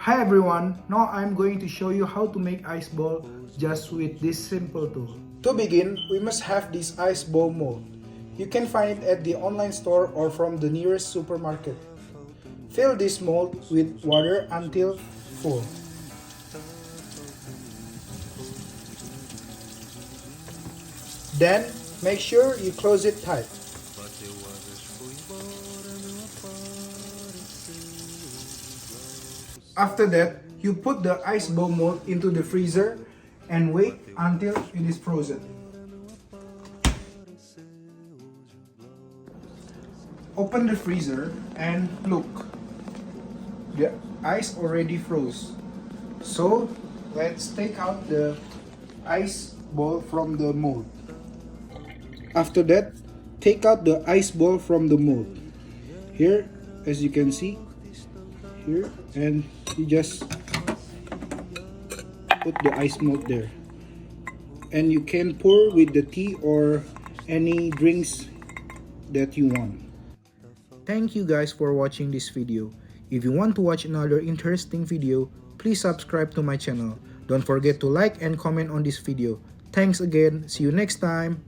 Hi everyone, now I'm going to show you how to make ice ball just with this simple tool. To begin, we must have this ice ball mold. You can find it at the online store or from the nearest supermarket. Fill this mold with water until full. Then, make sure you close it tight. After that, you put the ice ball mold into the freezer and wait until it is frozen. Open the freezer and look. The ice already froze. So, let's take out the ice ball from the mold. After that, take out the ice ball from the mold. Here, as you can see, here, and you just put the ice mold there. And you can pour with the tea or any drinks that you want. Thank you guys for watching this video. If you want to watch another interesting video, please subscribe to my channel. Don't forget to like and comment on this video. Thanks again. See you next time.